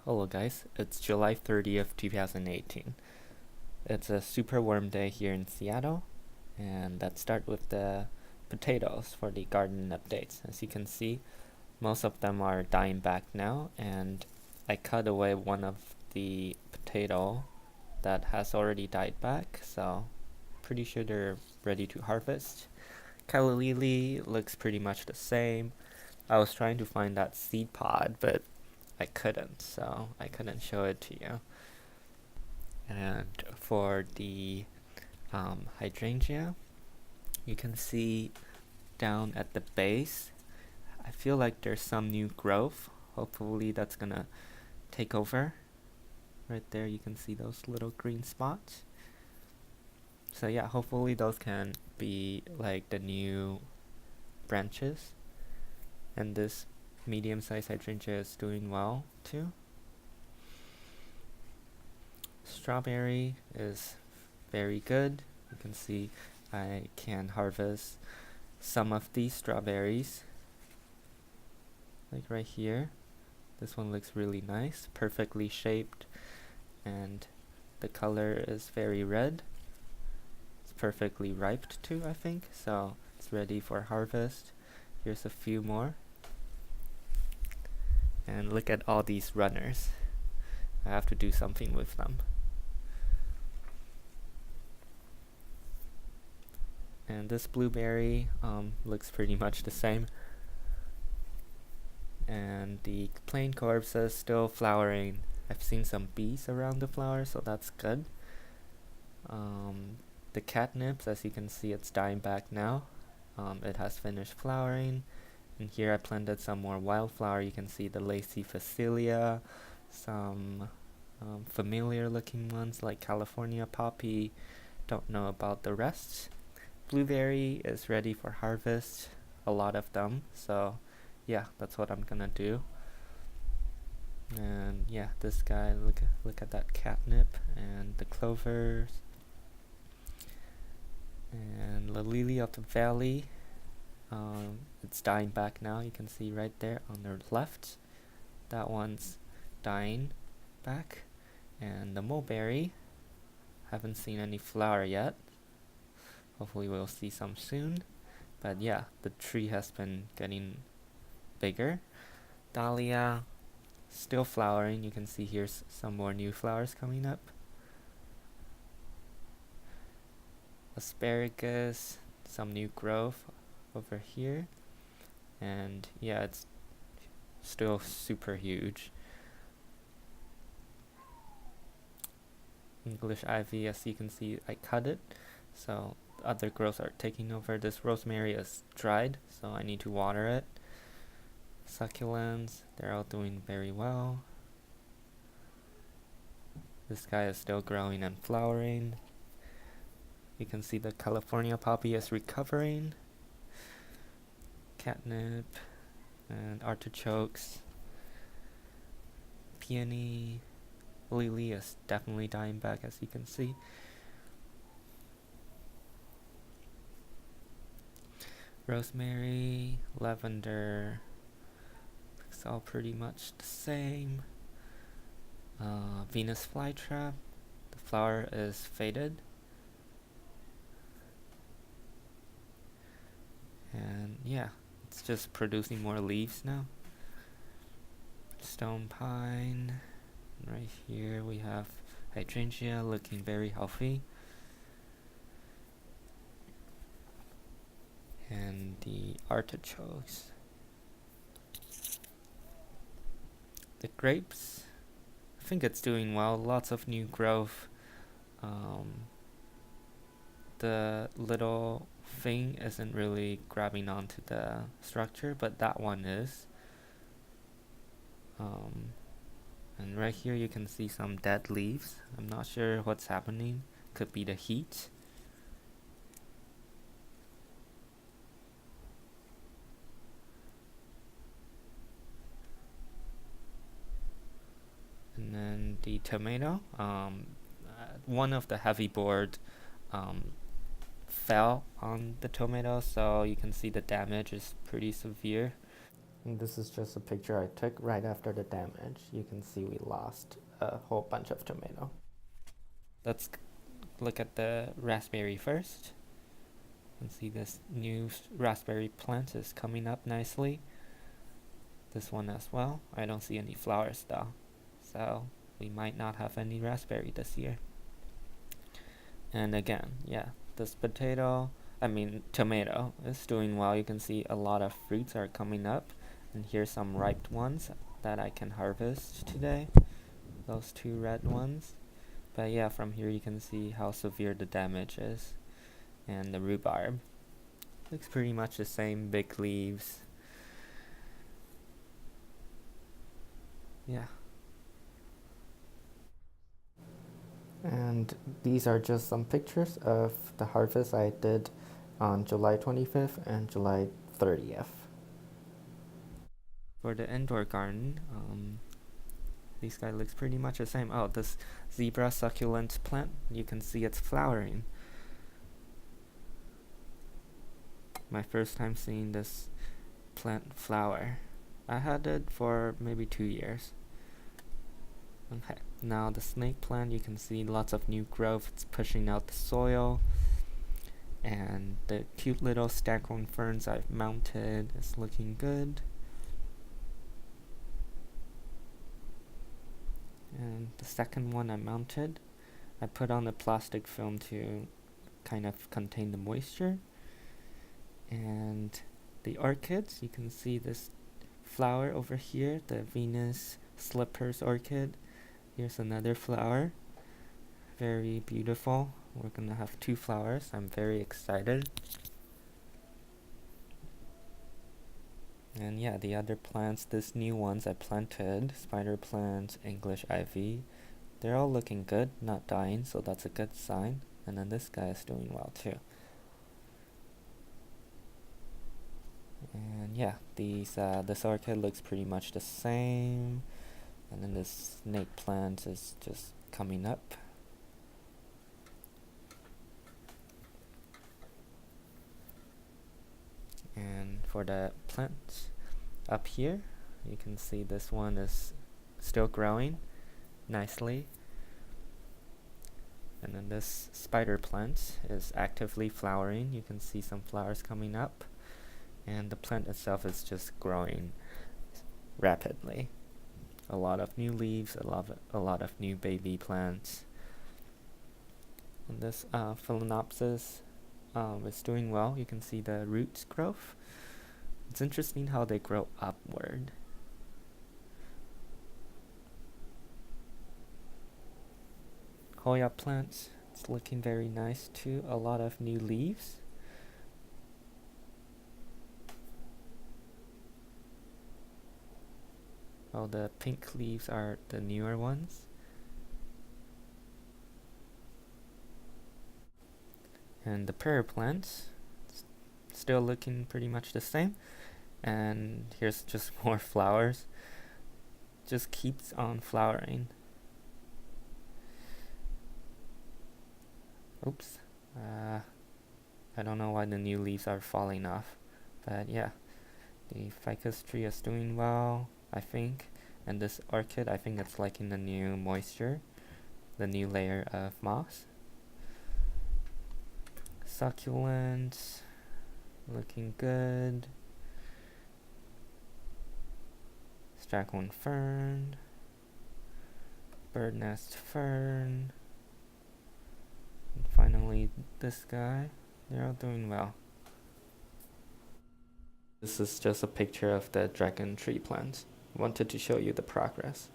Hello guys, it's July 30th, 2018. It's a super warm day here in Seattle, and let's start with the potatoes for the garden updates. As you can see, most of them are dying back now, and I cut away one of the potato that has already died back, so pretty sure they're ready to harvest. Calla lily looks pretty much the same. I was trying to find that seed pod, but I couldn't, so I couldn't show it to you. And for the hydrangea, you can see down at the base, I feel like there's some new growth. Hopefully that's gonna take over. Right there you can see those little green spots. So yeah, hopefully those can be like the new branches. And this medium-sized hydrangea is doing well too. Strawberry is very good. You can see I can harvest some of these strawberries, like right here. This one looks really nice, perfectly shaped, and the color is very red. It's perfectly ripe too, I think, so it's ready for harvest. Here's a few more. And look at all these runners. I have to do something with them. And this blueberry looks pretty much the same. And the plain corpse is still flowering. I've seen some bees around the flower, so that's good. The catnips, as you can see, it's dying back now. It has finished flowering. And here I planted some more wildflower. You can see the lacy phacelia, some familiar looking ones like California poppy. Don't know about the rest. Blueberry is ready for harvest, a lot of them, so yeah, that's what I'm gonna do. And yeah, this guy, look at that catnip and the clovers. And the lily of the valley, it's dying back now. You can see right there on the left, that one's dying back. And the mulberry, haven't seen any flower yet. Hopefully we'll see some soon. But yeah, the tree has been getting bigger. Dahlia, still flowering. You can see here's some more new flowers coming up. Asparagus, some new growth over here. And yeah, it's still super huge. English ivy, as you can see, I cut it, so other growths are taking over. This rosemary is dried, so I need to water it. Succulents, they're all doing very well. This guy is still growing and flowering. You can see the California poppy is recovering. Catnip and artichokes. Peony, lily is definitely dying back, as you can see. Rosemary, lavender, looks all pretty much the same. Venus flytrap, the flower is faded. And yeah, it's just producing more leaves now. Stone pine, right here we have hydrangea looking very healthy. And the artichokes. The grapes, I think it's doing well, lots of new growth. The little thing isn't really grabbing onto the structure, but that one is. And right here you can see some dead leaves. I'm not sure what's happening, could be the heat. And then the tomato, one of the heavy board fell on the tomato, so you can see the damage is pretty severe. And this is just a picture I took right after the damage. You can see we lost a whole bunch of tomato. Let's look at the raspberry first. You can see this new raspberry plant is coming up nicely. This one as well. I don't see any flowers though, so we might not have any raspberry this year. And again, yeah, this tomato is doing well. You can see a lot of fruits are coming up, and here's some ripe ones that I can harvest today. Those two red ones. But yeah, from here you can see how severe the damage is. And the rhubarb looks pretty much the same, big leaves. Yeah. And these are just some pictures of the harvest I did on July 25th and July 30th. For the indoor garden, this guy looks pretty much the same. Oh, this zebra succulent plant, you can see it's flowering. My first time seeing this plant flower. I had it for maybe 2 years. Okay, now the snake plant, you can see lots of new growth. It's pushing out the soil. And the cute little staghorn ferns I've mounted is looking good. And the second one I mounted, I put on the plastic film to kind of contain the moisture. And the orchids, you can see this flower over here, the Venus slippers orchid. Here's another flower, very beautiful. We're gonna have 2 flowers. I'm very excited. And yeah, the other plants, these new ones I planted, spider plant, English ivy, they're all looking good, not dying, so that's a good sign. And then this guy is doing well too. And yeah, this orchid looks pretty much the same. And then this snake plant is just coming up. And for the plants up here, you can see this one is still growing nicely. And then this spider plant is actively flowering. You can see some flowers coming up. And the plant itself is just growing rapidly. A lot of new leaves, a lot of new baby plants. And this phalaenopsis is doing well. You can see the roots growth. It's interesting how they grow upward. Hoya plants, it's looking very nice too. A lot of new leaves. Oh, the pink leaves are the newer ones. And the prayer plants, still looking pretty much the same. And here's just more flowers. Just keeps on flowering. Oops. I don't know why the new leaves are falling off. But yeah, the ficus tree is doing well, I think. And this orchid, I think it's liking the new moisture, the new layer of moss. Succulents, looking good. Staghorn fern, bird nest fern, and finally this guy. They're all doing well. This is just a picture of the dragon tree plant. Wanted to show you the progress.